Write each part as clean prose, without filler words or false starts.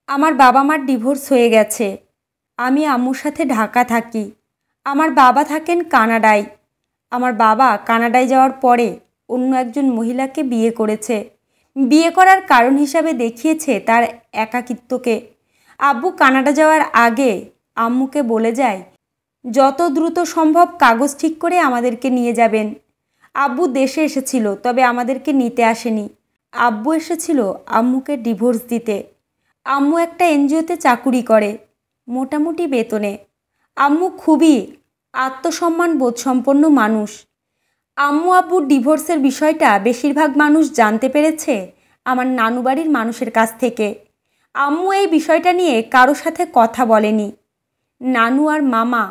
আমার বাবা মার ডিভোর্স হয়ে গেছে। আমি আম্মুর সাথে ঢাকা থাকি। আমার বাবা থাকেন কানাডায়। আমার বাবা কানাডায় যাওয়ার পরে অন্য একজন মহিলাকে বিয়ে করেছে। বিয়ে করার কারণ হিসাবে দেখিয়েছে তার একাকিত্বকে। আব্বু কানাডা যাওয়ার আগে আম্মুকে বলে যায় যত দ্রুত সম্ভব কাগজ ঠিক করে আমাদেরকে নিয়ে যাবেন। আব্বু দেশে এসেছিল, তবে আমাদেরকে নিতে আসেনি। আব্বু এসেছিল আম্মুকে ডিভোর্স দিতে। আম্মু একটা এনজিওতে চাকুরি করে, মোটামুটি বেতনে। আম্মু খুবই আত্মসম্মান বোধসম্পন্ন মানুষ। আম্মু আব্বুর ডিভোর্সের বিষয়টা বেশিরভাগ মানুষ জানতে পেরেছে আমার নানু বাড়ির মানুষের কাছ থেকে। আম্মু এই বিষয়টা নিয়ে কারো সাথে কথা বলেনি। নানু আর মামা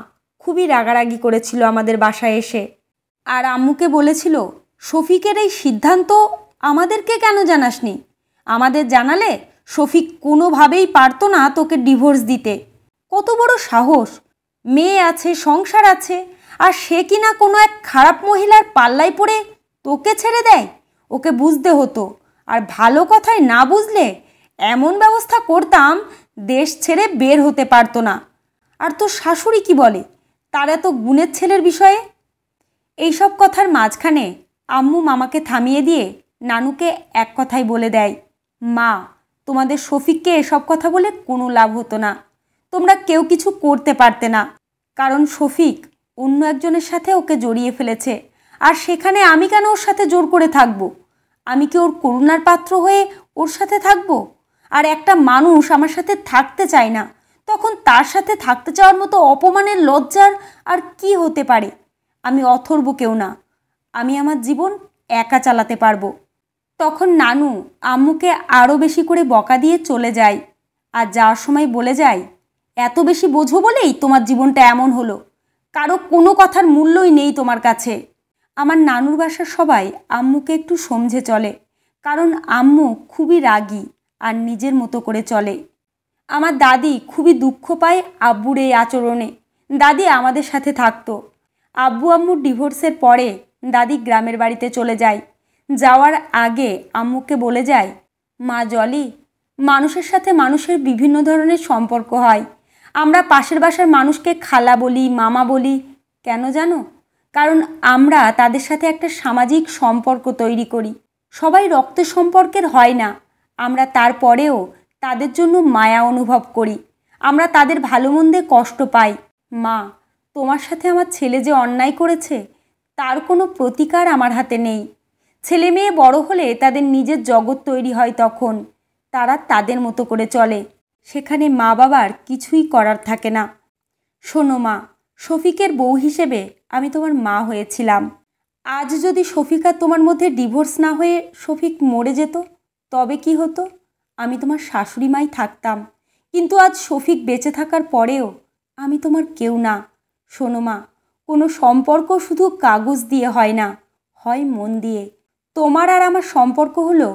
খুবই রাগারাগি করেছিল আমাদের বাসায় এসে, আর আম্মুকে বলেছিল শফিকের এই সিদ্ধান্ত আমাদেরকে কেন জানাসনি? আমাদের জানালে শফিক কোনোভাবেই পারতো না তোকে ডিভোর্স দিতে। কত বড় সাহস! মেয়ে আছে, সংসার আছে, আর সে কিনা কোনো এক খারাপ মহিলার পাল্লায় পড়ে তোকে ছেড়ে দেয়। ওকে বুঝতে হতো, আর ভালো কথায় না বুঝলে এমন ব্যবস্থা করতাম দেশ ছেড়ে বের হতে পারতো না। আর তোর শাশুড়ি কি বলে তার এত গুণের ছেলের বিষয়ে? এইসব কথার মাঝখানে আম্মু মামাকে থামিয়ে দিয়ে নানুকে এক কথাই বলে দেয়, মা, তোমাদের শফিককে এসব কথা বলে কোনো লাভ হতো না। তোমরা কেউ কিছু করতে পারতে না, কারণ শফিক অন্য একজনের সাথে ওকে জড়িয়ে ফেলেছে। আর সেখানে আমি কেন ওর সাথে জোর করে থাকব? আমি কি ওর করুণার পাত্র হয়ে ওর সাথে থাকব? আর একটা মানুষ আমার সাথে থাকতে চায় না, তখন তার সাথে থাকতে চাওয়ার মতো অপমানের লজ্জার আর কি হতে পারে? আমি অথর্ব কেউ না, আমি আমার জীবন একা চালাতে পারবো। তখন নানু আম্মুকে আরও বেশি করে বকা দিয়ে চলে যায়, আর যাওয়ার সময় বলে যায়, এত বেশি বোঝো বলেই তোমার জীবনটা এমন হলো। কারো কোনো কথার মূল্যই নেই তোমার কাছে। আমার নানুর বাসার সবাই আম্মুকে একটু সমঝে চলে, কারণ আম্মু খুবই রাগী আর নিজের মতো করে চলে। আমার দাদি খুবই দুঃখ পায় আব্বুর এই আচরণে। দাদি আমাদের সাথে থাকতো। আব্বু আম্মুর ডিভোর্সের পরে দাদি গ্রামের বাড়িতে চলে যায়। যাওয়ার আগে আম্মুকে বলে যায়, মা জলি, মানুষের সাথে মানুষের বিভিন্ন ধরনের সম্পর্ক হয়। আমরা পাশের বাসার মানুষকে খালা বলি, মামা বলি। কেন জানো? কারণ আমরা তাদের সাথে একটা সামাজিক সম্পর্ক তৈরি করি। সবাই রক্তের সম্পর্কের হয় না। আমরা তারপরেও তাদের জন্য মায়া অনুভব করি। আমরা তাদের ভালো মন্দে কষ্ট পাই। মা, তোমার সাথে আমার ছেলে যে অন্যায় করেছে, তার কোনো প্রতিকার আমার হাতে নেই। ছেলে মেয়ে বড় হলে তাদের নিজের জগৎ তৈরি হয়, তখন তারা তাদের মতো করে চলে। সেখানে মা বাবার কিছুই করার থাকে না। শোনো মা, শফিকের বউ হিসেবে আমি তোমার মা হয়েছিলাম। আজ যদি শফিক আর তোমার মধ্যে ডিভোর্স না হয়ে শফিক মরে যেত, তবে কি হতো? আমি তোমার শাশুড়ি মাই থাকতাম। কিন্তু আজ শফিক বেঁচে থাকার পরেও আমি তোমার কেউ না। শোনো মা, কোনো সম্পর্ক শুধু কাগজ দিয়ে হয় না, হয় মন দিয়ে। তোমার আর আমার সম্পর্ক হলো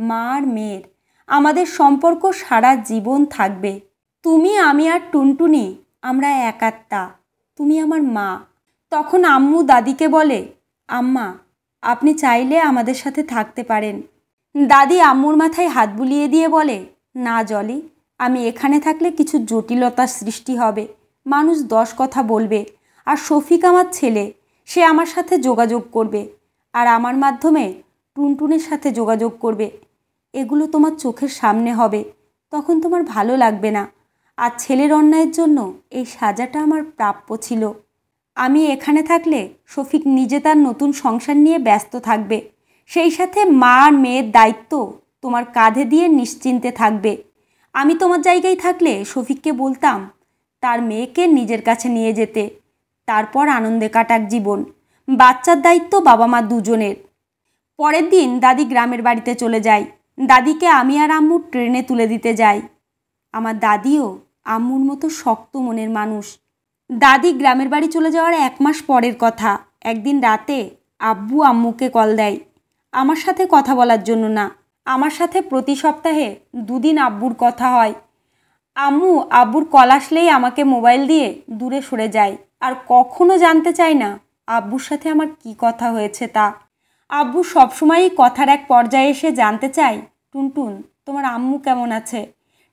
মা আর মেয়ের। আমাদের সম্পর্ক সারা জীবন থাকবে। তুমি, আমি আর টুনটুনি, আমরা এক আত্মা। তুমি আমার মা। তখন আম্মু দাদিকে বলে, আম্মা, আপনি চাইলে আমাদের সাথে থাকতে পারেন। দাদি আম্মুর মাথায় হাত বুলিয়ে দিয়ে বলে, না জলি, আমি এখানে থাকলে কিছু জটিলতার সৃষ্টি হবে। মানুষ 10 কথা বলবে। আর শফিক আমার ছেলে, সে আমার সাথে যোগাযোগ করবে, আর আমার মাধ্যমে টুনটুনের সাথে যোগাযোগ করবে। এগুলো তোমার চোখের সামনে হবে, তখন তোমার ভালো লাগবে না। আর ছেলের অন্যায়ের জন্য এই সাজাটা আমার প্রাপ্য ছিল। আমি এখানে থাকলে শফিক নিজে তার নতুন সংসার নিয়ে ব্যস্ত থাকবে। সেই সাথে মা আর মেয়ের দায়িত্ব তোমার কাঁধে দিয়ে নিশ্চিন্তে থাকবে। আমি তোমার জায়গায় থাকলে শফিককে বলতাম তার মেয়েকে নিজের কাছে নিয়ে যেতে। তারপর আনন্দে কাটাক জীবন। বাচ্চার দায়িত্ব বাবা মা দুজনের। পরের দিন দাদি গ্রামের বাড়িতে চলে যায়। দাদিকে আমি আর আম্মু ট্রেনে তুলে দিতে যাই। আমার দাদিও আম্মুর মতো শক্ত মনের মানুষ। দাদি গ্রামের বাড়ি চলে যাওয়ার 1 মাস পরের কথা। একদিন রাতে আব্বু আম্মুকে কল দেয়, আমার সাথে কথা বলার জন্য না। আমার সাথে প্রতি সপ্তাহে 2 দিন আব্বুর কথা হয়। আম্মু আব্বুর কল আসলেই আমাকে মোবাইল দিয়ে দূরে সরে যায়, আর কখনো জানতে চায় না আব্বুর সাথে আমার কি কথা হয়েছে তা। আব্বু সবসময়ই কথার এক পর্যায়ে এসে জানতে চায়, টুনটুন, তোমার আম্মু কেমন আছে?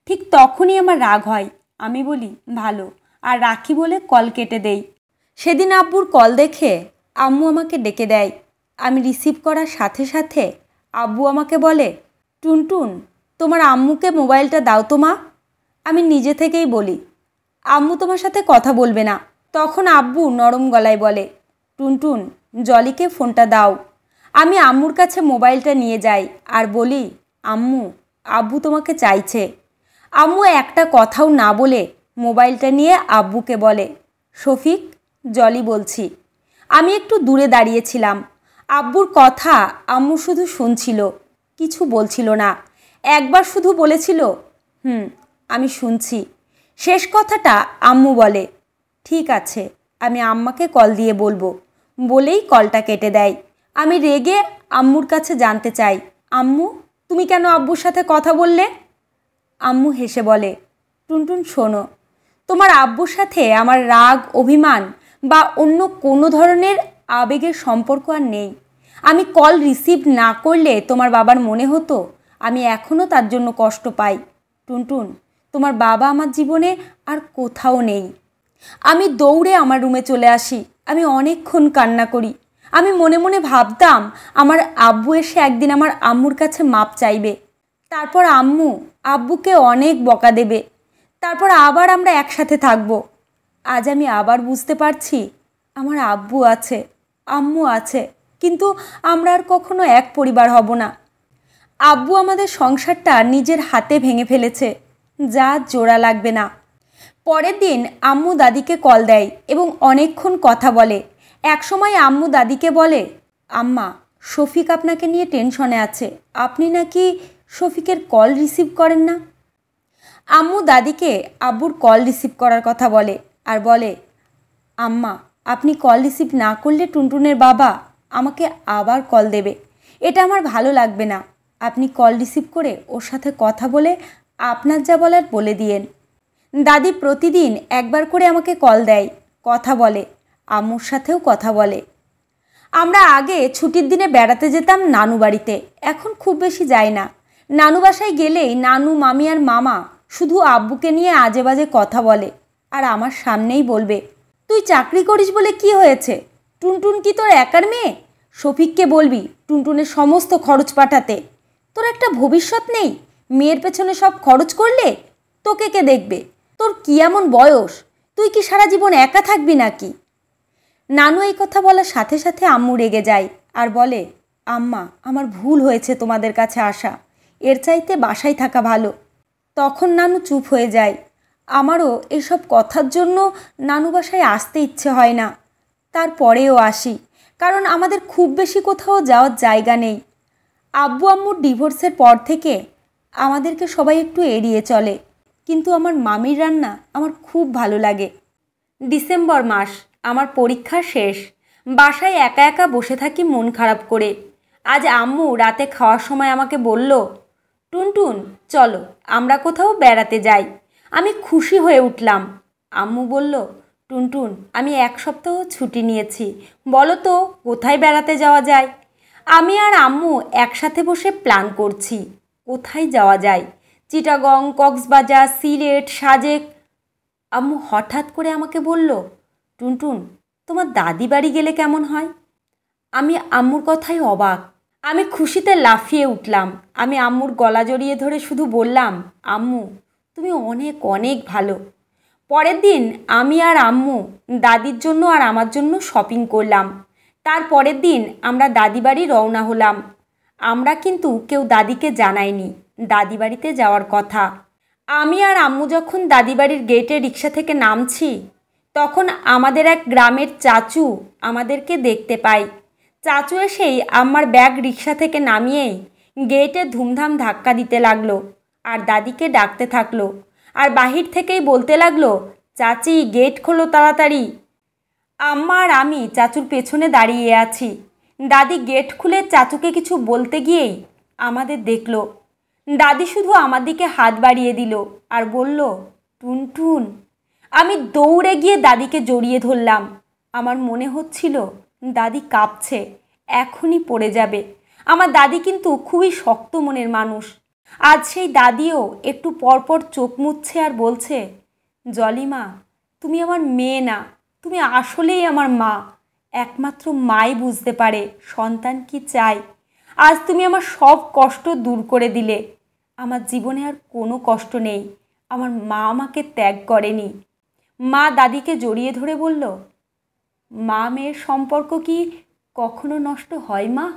ঠিক তখনই আমার রাগ হয়। আমি বলি ভালো, আর রাখি বলে কল কেটে দেই। সেদিন আব্বুর কল দেখে আম্মু আমাকে ডেকে দেয়। আমি রিসিভ করার সাথে সাথে আব্বু আমাকে বলে, টুনটুন তোমার আম্মুকে মোবাইলটা দাও তো মা। আমি নিজে থেকেই বলি, আম্মু তোমার সাথে কথা বলবে না। তখন আব্বু নরম গলায় বলে, টুনটুন জলিকে ফোনটা দাও। আমি আম্মুর কাছে মোবাইলটা নিয়ে যাই আর বলি, আম্মু আব্বু তোমাকে চাইছে। আম্মু একটা কথাও না বলে মোবাইলটা নিয়ে আব্বুকে বলে, শফিক জলি বলছি। আমি একটু দূরে দাঁড়িয়েছিলাম। আব্বুর কথা আম্মু শুধু শুনছিল, কিছু বলছিল না। একবার শুধু বলেছিল, আমি শুনছি। শেষ কথাটা আম্মু বলে, ঠিক আছে আমি আম্মাকে কল দিয়ে বলবো, বলেই কলটা কেটে দেয়। আমি রেগে আম্মুর কাছে জানতে চাই, আম্মু তুমি কেন আব্বুর সাথে কথা বললে? আম্মু হেসে বলে, টুনটুন শোনো, তোমার আব্বুর সাথে আমার রাগ, অভিমান বা অন্য কোনো ধরনের আবেগের সম্পর্ক আর নেই। আমি কল রিসিভ না করলে তোমার বাবার মনে হতো আমি এখনও তার জন্য কষ্ট পাই। টুনটুন তোমার বাবা আমার জীবনে আর কোথাও নেই। আমি দৌড়ে আমার রুমে চলে আসি। আমি অনেকক্ষণ কান্না করি। আমি মনে মনে ভাবতাম আমার আব্বু এসে একদিন আমার আম্মুর কাছে মাপ চাইবে। তারপর আম্মু আব্বুকে অনেক বকা দেবে। তারপর আবার আমরা একসাথে থাকব। আজ আমি আবার বুঝতে পারছি আমার আব্বু আছে, আম্মু আছে, কিন্তু আমরা আর কখনো এক পরিবার হব না। আব্বু আমাদের সংসারটা নিজের হাতে ভেঙে ফেলেছে, যা জোড়া লাগবে না। পরের দিন আম্মু দাদিকে কল দেয় এবং অনেকক্ষণ কথা বলে। একসময় আম্মু দাদিকে বলে, আম্মা শফিক আপনাকে নিয়ে টেনশনে আছে, আপনি নাকি শফিকের কল রিসিভ করেন না। আম্মু দাদিকে আব্বুর কল রিসিভ করার কথা বলে আর বলে, আম্মা আপনি কল রিসিভ না করলে টুনটুনের বাবা আমাকে আবার কল দেবে, এটা আমার ভালো লাগবে না। আপনি কল রিসিভ করে ওর সাথে কথা বলে আপনার যা বলার বলে দিয়েন। দাদি প্রতিদিন একবার করে আমাকে কল দেয়, কথা বলে, আম্মুর সাথেও কথা বলে। আমরা আগে ছুটির দিনে বেড়াতে যেতাম নানু বাড়িতে, এখন খুব বেশি যাই না। নানু বাসায় গেলেই নানু, মামি আর মামা শুধু আব্বুকে নিয়ে আজে বাজে কথা বলে আর আমার সামনেই বলবে, তুই চাকরি করিস বলে কি হয়েছে? টুনটুন কি তোর একার মেয়ে? শফিককে বলবি টুনটুনের সমস্ত খরচ পাঠাতে। তোর একটা ভবিষ্যৎ নেই, মেয়ের পেছনে সব খরচ করলে তোকে কে দেখবে? তোর কি এমন বয়স, তুই কি সারা জীবন একা থাকবি নাকি? নানু এই কথা বলার সাথে সাথে আম্মু রেগে যায় আর বলে, আম্মা আমার ভুল হয়েছে তোমাদের কাছে আসা, এর চাইতে বাসায় থাকা ভালো। তখন নানু চুপ হয়ে যায়। আমারও এসব কথার জন্য নানু বাসায় আসতে ইচ্ছে হয় না। তারপরেও আসি, কারণ আমাদের খুব বেশি কোথাও যাওয়ার জায়গা নেই। আব্বু আম্মুর ডিভোর্সের পর থেকে আমাদেরকে সবাই একটু এড়িয়ে চলে, কিন্তু আমার মামির রান্না আমার খুব ভালো লাগে। ডিসেম্বর মাস, আমার পরীক্ষা শেষ। বাসায় একা একা বসে থাকি মন খারাপ করে। আজ আম্মু রাতে খাওয়ার সময় আমাকে বলল, টুনটুন চলো আমরা কোথাও বেড়াতে যাই। আমি খুশি হয়ে উঠলাম। আম্মু বলল, টুনটুন আমি 1 সপ্তাহ ছুটি নিয়েছি, বলো তো কোথায় বেড়াতে যাওয়া যায়? আমি আর আম্মু একসাথে বসে প্ল্যান করছি কোথায় যাওয়া যায়। চিটাগং, কক্সবাজার, সিলেট, সাজেক। আম্মু হঠাৎ করে আমাকে বলল, টুনটুন তোমার দাদি বাড়ি গেলে কেমন হয়? আমি আম্মুর কথায় অবাক। আমি খুশিতে লাফিয়ে উঠলাম। আমি আম্মুর গলা জড়িয়ে ধরে শুধু বললাম, আম্মু তুমি অনেক অনেক ভালো। পরের দিন আমি আর আম্মু দাদির জন্য আর আমার জন্য শপিং করলাম। তার পরের দিন আমরা দাদি বাড়ি রওনা হলাম। আমরা কিন্তু কেউ দাদিকে জানাইনি দাদি বাড়িতে যাওয়ার কথা। আমি আর আম্মু যখন দাদি বাড়ির গেটে রিক্সা থেকে নামছি, তখন আমাদের এক গ্রামের চাচু আমাদেরকে দেখতে পাই। চাচু এসেই আমার ব্যাগ রিক্সা থেকে নামিয়েই গেটে ধুমধাম ধাক্কা দিতে লাগলো আর দাদিকে ডাকতে থাকলো আর বাহির থেকেই বলতে লাগলো, চাচি গেট খোলো তাড়াতাড়ি। আম্মা আর আমি চাচুর পেছনে দাঁড়িয়ে আছি। দাদি গেট খুলে চাচুকে কিছু বলতে গিয়েই আমাদের দেখলো। দাদি শুধু আমার দিকে হাত বাড়িয়ে দিল আর বলল, টুনটুন। আমি দৌড়ে গিয়ে দাদিকে জড়িয়ে ধরলাম। আমার মনে হচ্ছিল দাদি কাঁপছে, এখনই পড়ে যাবে। আমার দাদি কিন্তু খুবই শক্ত মনের মানুষ। আজ সেই দাদিও একটু পরপর চোখ মুছছে আর বলছে, জলিমা, তুমি আমার মেয়ে না, তুমি আসলেই আমার মা। একমাত্র মাই বুঝতে পারে সন্তান কি চায়। আজ তুমি আমার সব কষ্ট দূর করে দিলে। আমার জীবনে আর কোনো কষ্ট নেই। আমার মা আমাকে ত্যাগ করেনি। মা দাদিকে জড়িয়ে ধরে বলল, মা মেয়ের সম্পর্ক কি কখনো নষ্ট হয় মা?